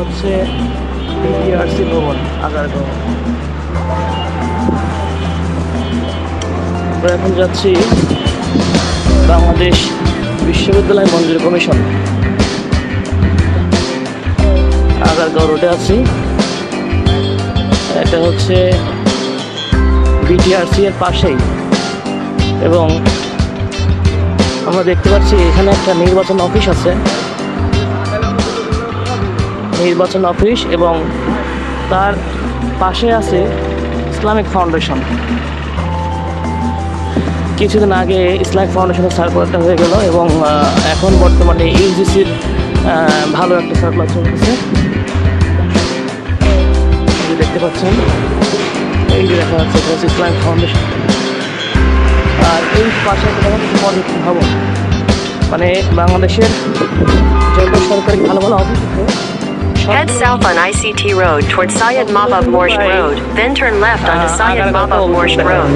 হচ্ছে বিটিআরসি ভবন আগারগাঁও। আমরা এখন যাচ্ছি বাংলাদেশ বিশ্ববিদ্যালয় মঞ্জুরি কমিশন, আগারগাঁও রোডে আছি। এটা হচ্ছে বিটিআরসি এর পাশেই, এবং আমরা দেখতে পাচ্ছি এখানে একটা নির্বাচন অফিস আছে, নির্বাচন অফিস, এবং তার পাশে আছে ইসলামিক ফাউন্ডেশন। কিছুদিন আগে ইসলামিক ফাউন্ডেশনের সার্কুলারটা হয়ে গেল, এবং এখন বর্তমানে ইউজিসির ভালো একটা সার্কুলার চলতেছে। দেখতে পাচ্ছেন, এই যে দেখা যাচ্ছে এটা হচ্ছে ইসলামিক ফাউন্ডেশন। আর এই পাশে একটা পর্যটন ভবন, মানে বাংলাদেশের যত সরকারি ভালো ভালো অফিস আছে। Head south on ICT Road towards Syed Mahbub Morshed Road, then turn left onto Syed Mahbub Morshed Road.